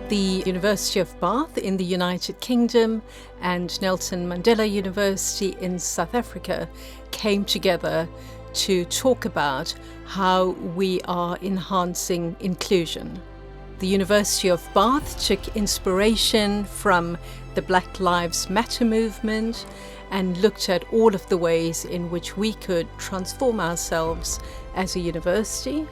The University of Bath in the United Kingdom and Nelson Mandela University in South Africa came together to talk about how we are enhancing inclusion. The University of Bath took inspiration from the Black Lives Matter movement and looked at all of the ways in which we could transform ourselves as a university,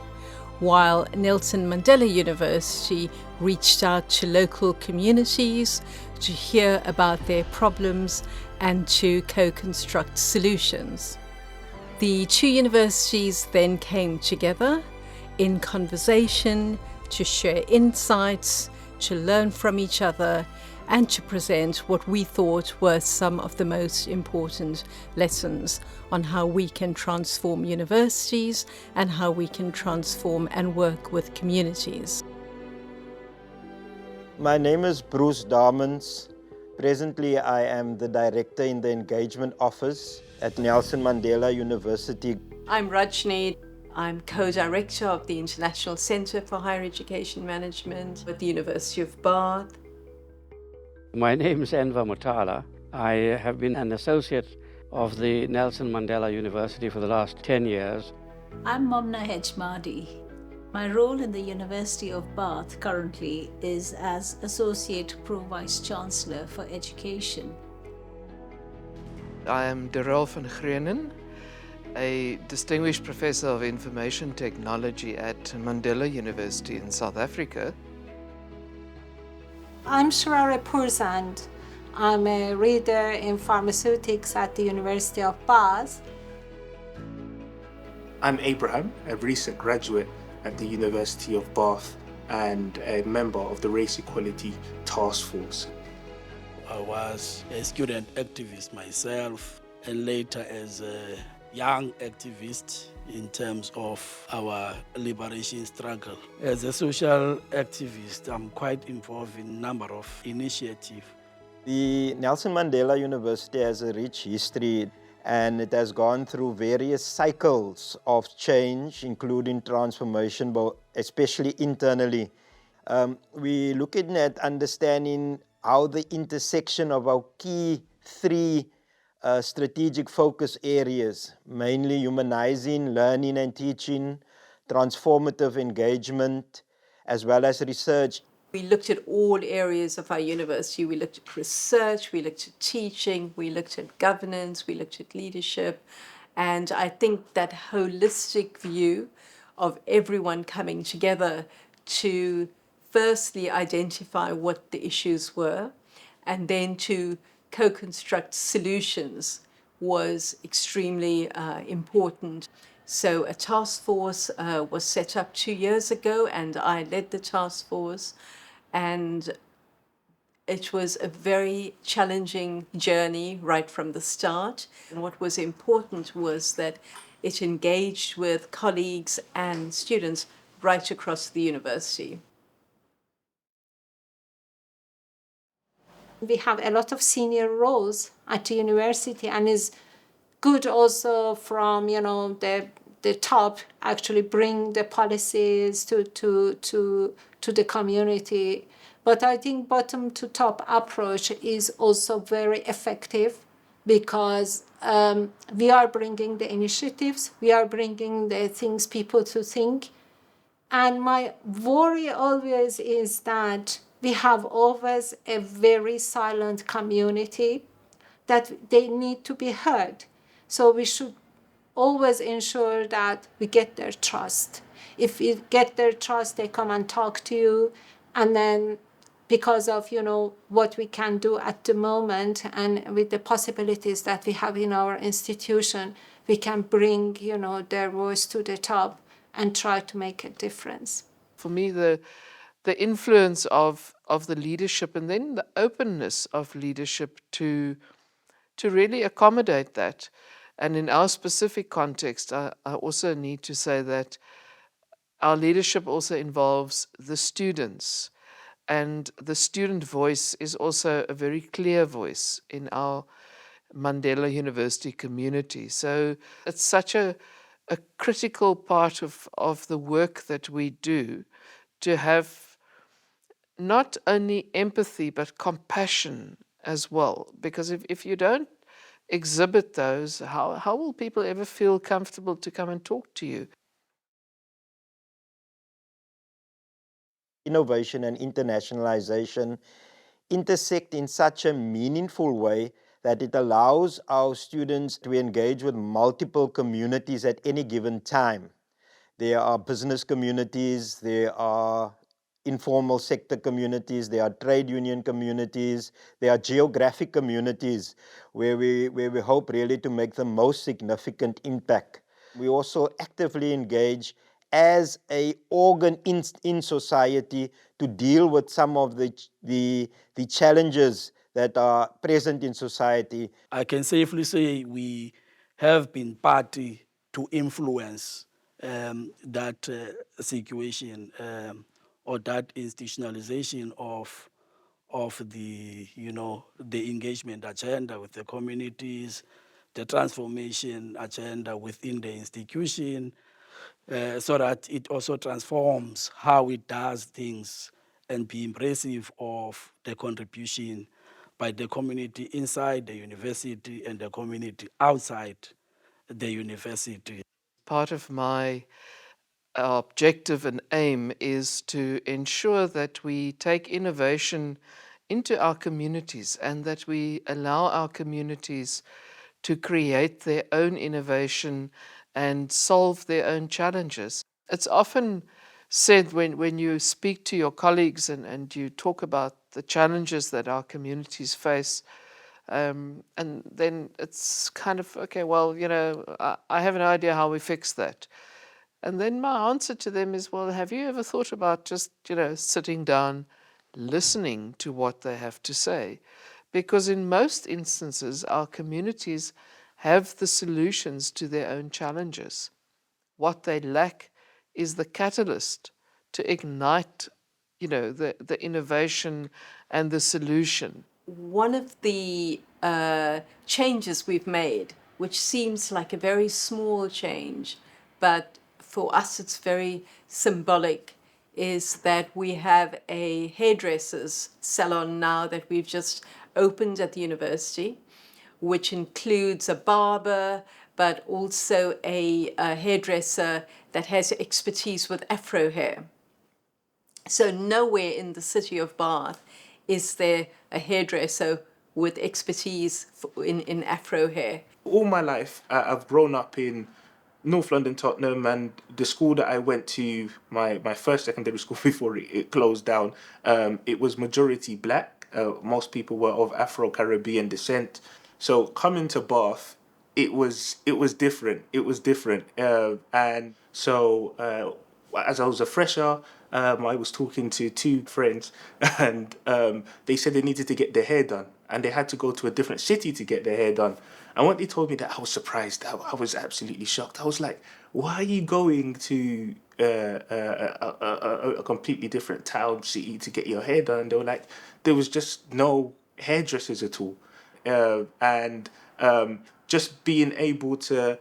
while Nelson Mandela University reached out to local communities to hear about their problems and to co-construct solutions. The two universities then came together in conversation to share insights, to learn from each other, and to present what we thought were some of the most important lessons on how we can transform universities and how we can transform and work with communities. My name is Bruce Darmans. Presently, I am the Director in the Engagement Office at Nelson Mandela University. I'm Rajni. I'm co-director of the International Centre for Higher Education Management at the University of Bath. My name is Enver Mutala. I have been an associate of the Nelson Mandela University for the last 10 years. I'm Momna Hejmadi. My role in the University of Bath currently is as Associate Pro-Vice Chancellor for Education. I am Darrell van Grenen, a Distinguished Professor of Information Technology at Mandela University in South Africa. I'm Sharara Purzand. I'm a reader in pharmaceutics at the University of Bath. I'm Abraham, a recent graduate at the University of Bath and a member of the Race Equality Task Force. I was a student activist myself and later as a young activist in terms of our liberation struggle. As a social activist, I'm quite involved in a number of initiatives. The Nelson Mandela University has a rich history and it has gone through various cycles of change, including transformation, but especially internally. We're looking at understanding how the intersection of our key three strategic focus areas, mainly humanizing, learning and teaching, transformative engagement, as well as research. We looked at all areas of our university. We looked at research, we looked at teaching, we looked at governance, we looked at leadership. And I think that holistic view of everyone coming together to firstly identify what the issues were and then to co-construct solutions was extremely important. So a task force was set up 2 years ago and I led the task force, and it was a very challenging journey right from the start. And what was important was that it engaged with colleagues and students right across the university. We have a lot of senior roles at the university, and it's good also from the top actually bring the policies to the community. But I think bottom to top approach is also very effective because we are bringing the initiatives, we are bringing the things people to think. And my worry always is that we have always a very silent community that they need to be heard. So we should always ensure that we get their trust. If you get their trust, they come and talk to you. And then because of, what we can do at the moment and with the possibilities that we have in our institution, we can bring, their voice to the top and try to make a difference. For me, the influence of the leadership and then the openness of leadership to really accommodate that. And in our specific context, I also need to say that our leadership also involves the students. And the student voice is also a very clear voice in our Mandela University community. So it's such a critical part of the work that we do to have not only empathy, but compassion as well. Because if you don't exhibit those, how will people ever feel comfortable to come and talk to you? Innovation and internationalization intersect in such a meaningful way that it allows our students to engage with multiple communities at any given time. There are business communities, there are informal sector communities, there are trade union communities, there are geographic communities where we hope really to make the most significant impact. We also actively engage as a organ in society to deal with some of the challenges that are present in society. I can safely say we have been party to influence that situation or that institutionalization of the the engagement agenda with the communities, the transformation agenda within the institution, so that it also transforms how it does things and be impressive of the contribution by the community inside the university and the community outside the university. Part of my objective and aim is to ensure that we take innovation into our communities and that we allow our communities to create their own innovation and solve their own challenges. It's often said when you speak to your colleagues and you talk about the challenges that our communities face, and then it's kind of, okay, well, I have an idea how we fix that. And then my answer to them is, well, have you ever thought about just, sitting down, listening to what they have to say? Because in most instances, our communities have the solutions to their own challenges. What they lack is the catalyst to ignite, the innovation and the solution. One of the changes we've made, which seems like a very small change, but for us it's very symbolic, is that we have a hairdressers salon now that we've just opened at the university, which includes a barber, but also a hairdresser that has expertise with Afro hair. So nowhere in the city of Bath is there a hairdresser with expertise in Afro hair. All my life, I've grown up in North London, Tottenham, and the school that I went to, my first secondary school before it closed down, it was majority black. Most people were of Afro-Caribbean descent. So coming to Bath, it was different. It was different. And so as I was a fresher, I was talking to two friends, and they said they needed to get their hair done, and they had to go to a different city to get their hair done. And when they told me that, I was surprised. I was absolutely shocked. I was like, "Why are you going to a completely different town, city to get your hair done?" And they were like, "There was just no hairdressers at all." And just being able to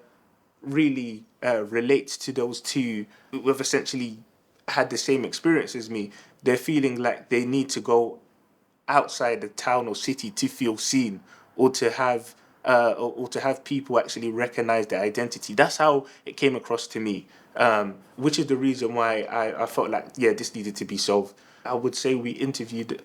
really relate to those two who have essentially had the same experience as me. They're feeling like they need to go outside the town or city to feel seen, or to have or to have people actually recognize their identity. That's how it came across to me, which is the reason why I felt like, yeah, this needed to be solved. I would say we interviewed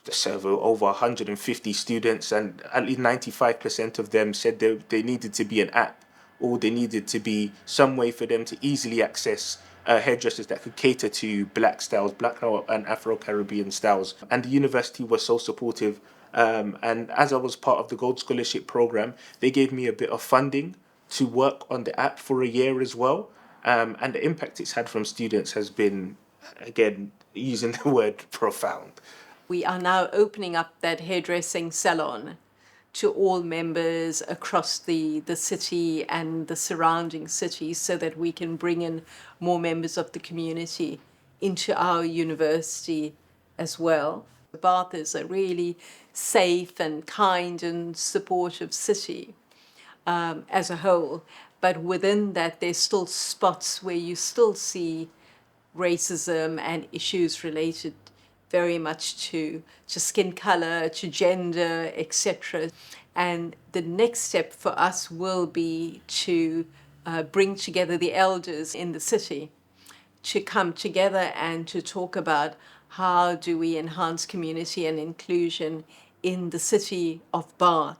the survey over 150 students, and at least 95% of them said they needed to be an app, or they needed to be some way for them to easily access hairdressers that could cater to black styles, black and Afro-Caribbean styles. And the university was so supportive. And as I was part of the Gold Scholarship program, they gave me a bit of funding to work on the app for a year as well. And the impact it's had from students has been, again, using the word, profound. We are now opening up that hairdressing salon to all members across the city and the surrounding cities, so that we can bring in more members of the community into our university as well. Bath is a really safe and kind and supportive city as a whole, but within that there's still spots where you still see racism and issues related very much to skin color, to gender, etc. And the next step for us will be to bring together the elders in the city to come together and to talk about how do we enhance community and inclusion in the city of Bath.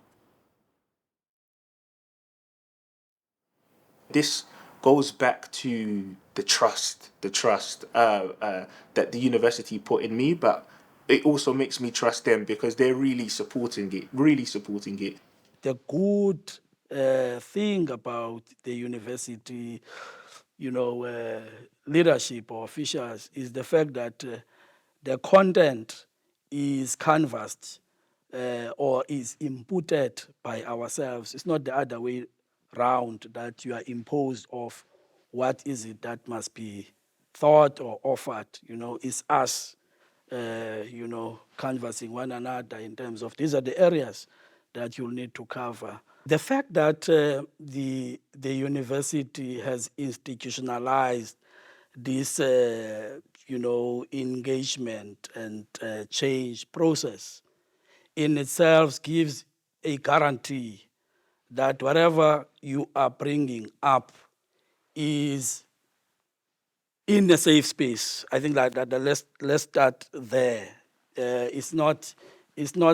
This goes back to the trust that the university put in me, but it also makes me trust them because they're really supporting it. The good thing about the university, leadership or officials is the fact that the content is canvassed or is inputted by ourselves. It's not the other way round that you are imposed of what is it that must be thought or offered. It's us, canvassing one another in terms of these are the areas that you'll need to cover. The fact that the university has institutionalized this, engagement and change process in itself gives a guarantee that whatever you are bringing up is in a safe space. I think that let's start there. It's not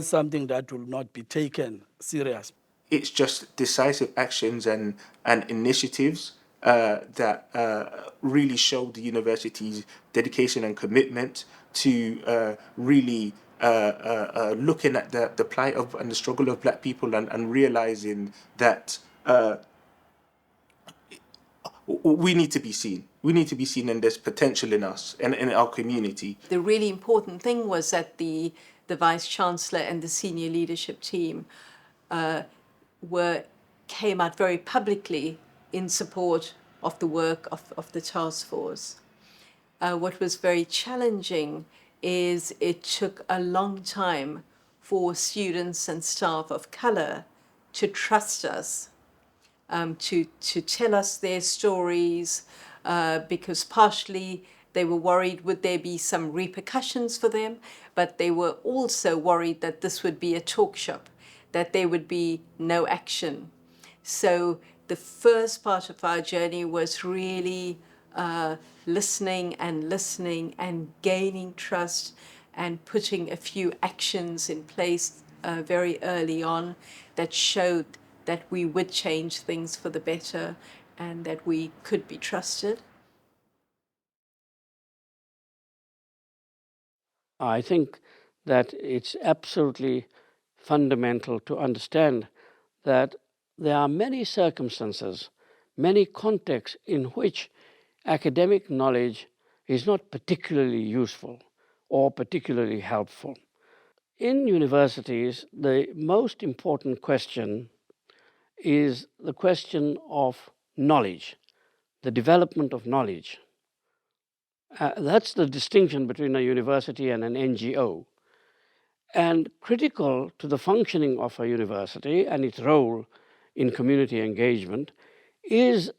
something that will not be taken serious. It's just decisive actions and initiatives that really show the university's dedication and commitment to really looking at the plight of and the struggle of Black people and realizing that we need to be seen. We need to be seen, and there's potential in us and in our community. The really important thing was that the Vice Chancellor and the senior leadership team came out very publicly in support of the work of the task force. What was very challenging is it took a long time for students and staff of colour to trust us, to tell us their stories, because partially they were worried would there be some repercussions for them, but they were also worried that this would be a talk shop, that there would be no action. So the first part of our journey was really listening and gaining trust and putting a few actions in place very early on that showed that we would change things for the better and that we could be trusted. I think that it's absolutely fundamental to understand that there are many circumstances, many contexts in which academic knowledge is not particularly useful or particularly helpful. In universities, the most important question is the question of knowledge, the development of knowledge. That's the distinction between a university and an NGO. And critical to the functioning of a university and its role in community engagement is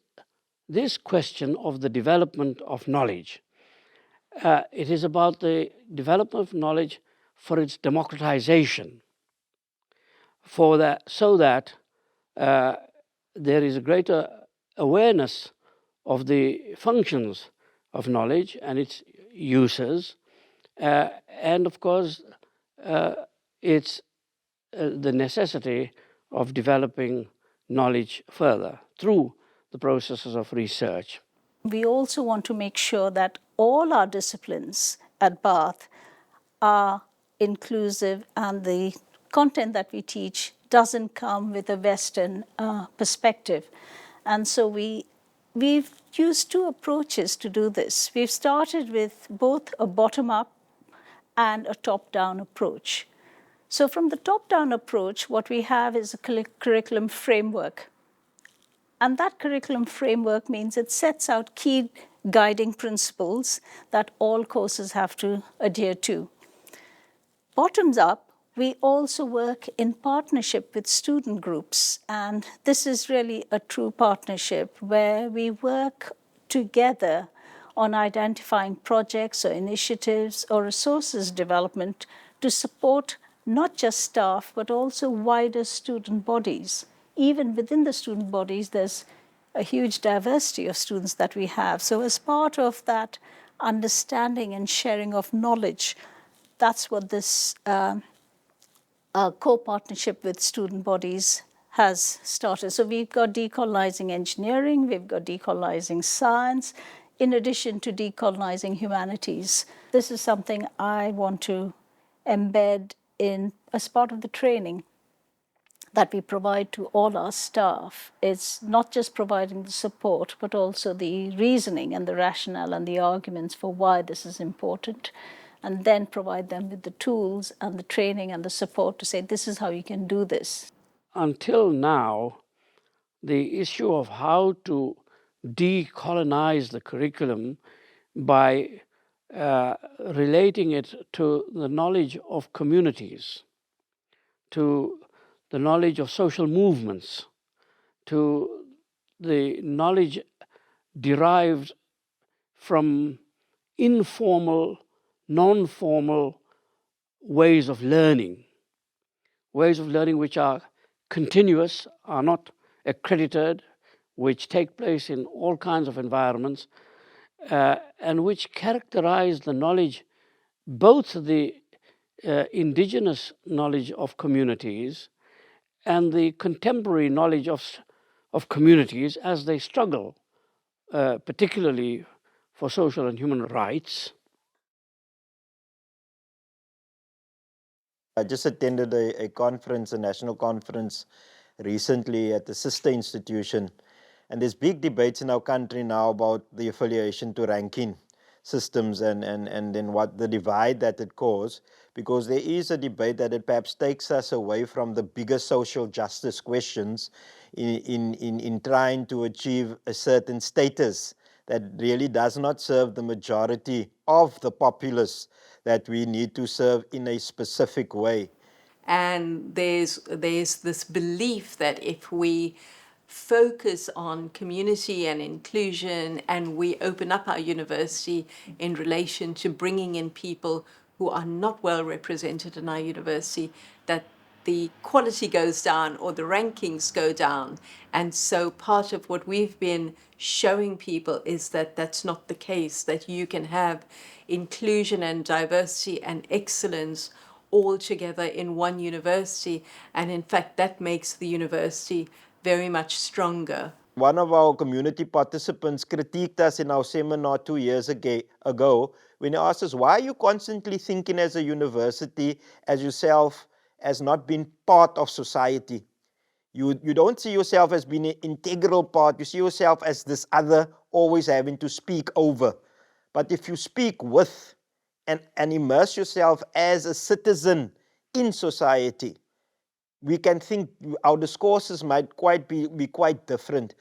this question of the development of knowledge. It is about the development of knowledge for its democratization, so that there is a greater awareness of the functions of knowledge and its uses, and of course it's the necessity of developing knowledge further through the processes of research. We also want to make sure that all our disciplines at Bath are inclusive and the content that we teach doesn't come with a Western perspective. And so we've used two approaches to do this. We've started with both a bottom-up and a top-down approach. So from the top-down approach, what we have is a curriculum framework. And that curriculum framework means it sets out key guiding principles that all courses have to adhere to. Bottoms up, we also work in partnership with student groups. And this is really a true partnership where we work together on identifying projects or initiatives or resources development to support not just staff but also wider student bodies. Even within the student bodies, there's a huge diversity of students that we have. So as part of that understanding and sharing of knowledge, that's what this co-partnership with student bodies has started. So we've got decolonizing engineering, we've got decolonizing science, in addition to decolonizing humanities. This is something I want to embed in as part of the training that we provide to all our staff. It's not just providing the support, but also the reasoning and the rationale and the arguments for why this is important, and then provide them with the tools and the training and the support to say, this is how you can do this. Until now, the issue of how to decolonize the curriculum by relating it to the knowledge of communities, to the knowledge of social movements, to the knowledge derived from informal, non-formal ways of learning which are continuous, are not accredited, which take place in all kinds of environments, and which characterize the knowledge, both the indigenous knowledge of communities and the contemporary knowledge of communities as they struggle, particularly for social and human rights. I just attended a conference, a national conference, recently at the sister institution. And there's big debates in our country now about the affiliation to ranking systems and then what the divide that it caused, because there is a debate that it perhaps takes us away from the bigger social justice questions in trying to achieve a certain status that really does not serve the majority of the populace that we need to serve in a specific way. And there's this belief that if we focus on community and inclusion and we open up our university in relation to bringing in people who are not well represented in our university, that the quality goes down or the rankings go down. And so part of what we've been showing people is that that's not the case, that you can have inclusion and diversity and excellence all together in one university. And in fact, that makes the university very much stronger. One of our community participants critiqued us in our seminar 2 years ago when he asked us, why are you constantly thinking as a university, as yourself, as not being part of society? You don't see yourself as being an integral part. You see yourself as this other, always having to speak over. But if you speak with and immerse yourself as a citizen in society, we can think our discourses might be quite different.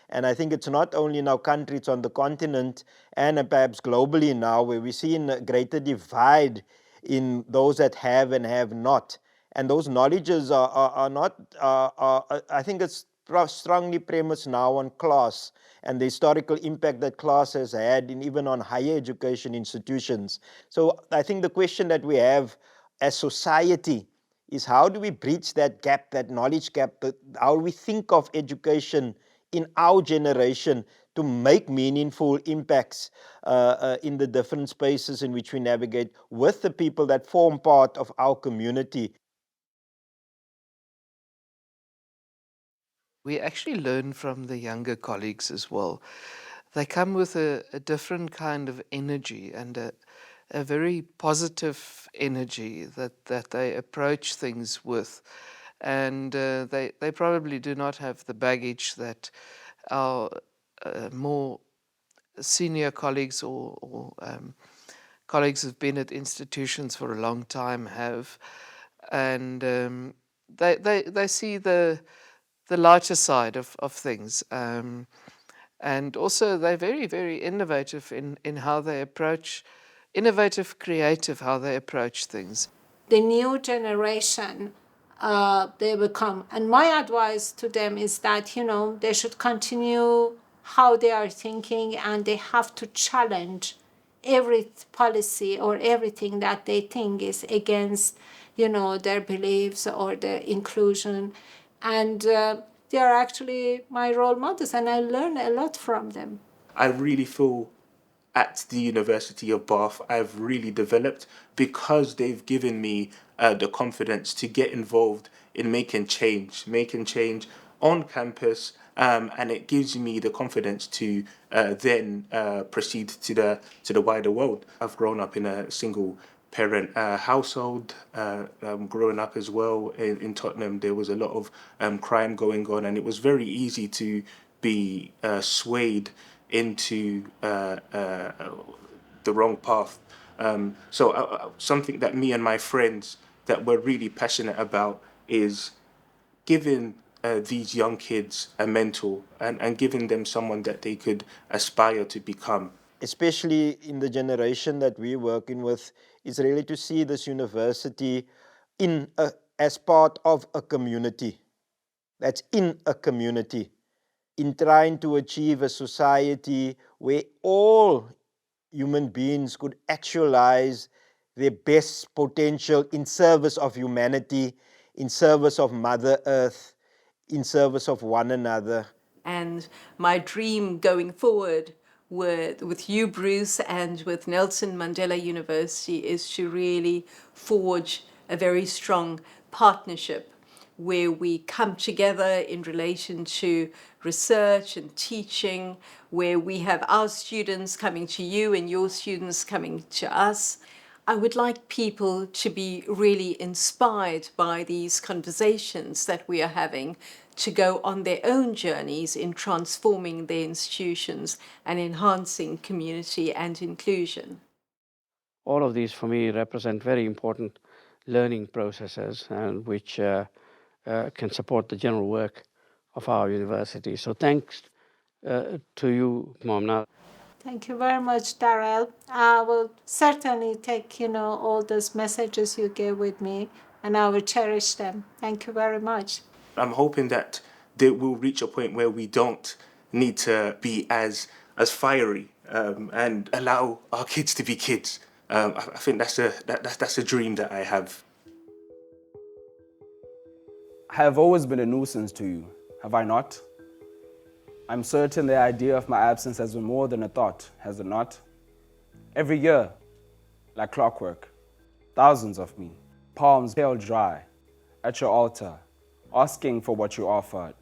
And I think it's not only in our country, it's on the continent and perhaps globally now, where we're seeing a greater divide in those that have and have not. And those knowledges are not, I think it's strongly premised now on class and the historical impact that class has had even on higher education institutions. So I think the question that we have as society is, how do we bridge that gap, that knowledge gap, how do we think of education in our generation to make meaningful impacts in the different spaces in which we navigate with the people that form part of our community. We actually learn from the younger colleagues as well. They come with a different kind of energy and a very positive energy that they approach things with. And they probably do not have the baggage that our more senior colleagues or colleagues who've been at institutions for a long time have. And they see the lighter side of things. And also they're very, very innovative in how they approach, innovative, creative, how they approach things. The new generation, they will come. And my advice to them is that, they should continue how they are thinking, and they have to challenge every policy or everything that they think is against, their beliefs or their inclusion. And they are actually my role models, and I learn a lot from them. I really feel at the University of Bath, I've really developed because they've given me the confidence to get involved in making change on campus, and it gives me the confidence to then proceed to the wider world. I've grown up in a single parent household. Growing up as well in Tottenham, there was a lot of crime going on, and it was very easy to be swayed into the wrong path. So something that me and my friends that we're really passionate about is giving these young kids a mentor and giving them someone that they could aspire to become. Especially in the generation that we're working with, is really to see this university as part of a community. That's in a community, in trying to achieve a society where all human beings could actualize their best potential in service of humanity, in service of Mother Earth, in service of one another. And my dream going forward with you, Bruce, and with Nelson Mandela University is to really forge a very strong partnership where we come together in relation to research and teaching, where we have our students coming to you and your students coming to us. I would like people to be really inspired by these conversations that we are having, to go on their own journeys in transforming their institutions and enhancing community and inclusion. All of these, for me, represent very important learning processes and which can support the general work of our university. So thanks to you, Momna. Thank you very much, Darrell. I will certainly take, all those messages you gave with me, and I will cherish them. Thank you very much. I'm hoping that they will reach a point where we don't need to be as fiery and allow our kids to be kids. I think that's a dream that I have. I have always been a nuisance to you, have I not? I'm certain the idea of my absence has been more than a thought, has it not? Every year, like clockwork, thousands of me, palms pale dry, at your altar, asking for what you offered.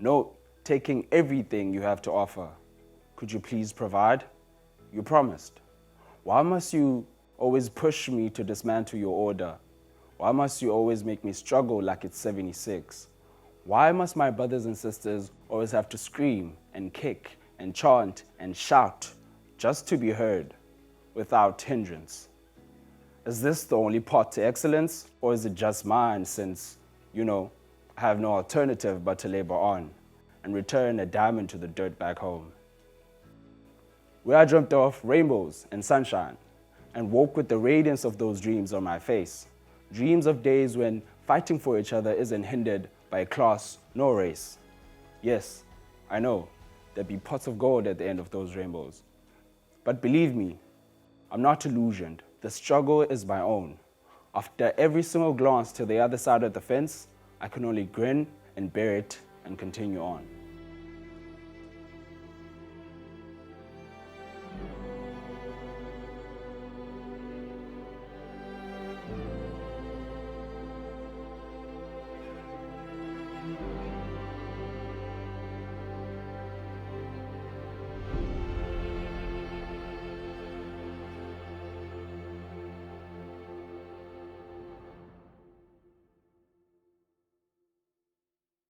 No, taking everything you have to offer. Could you please provide? You promised. Why must you always push me to dismantle your order? Why must you always make me struggle like it's 76? Why must my brothers and sisters always have to scream and kick and chant and shout just to be heard without hindrance? Is this the only path to excellence, or is it just mine since, I have no alternative but to labor on and return a diamond to the dirt back home? Where I dreamt of rainbows and sunshine and woke with the radiance of those dreams on my face. Dreams of days when fighting for each other isn't hindered by class nor race. Yes, I know, there'd be pots of gold at the end of those rainbows. But believe me, I'm not illusioned. The struggle is my own. After every single glance to the other side of the fence, I can only grin and bear it and continue on.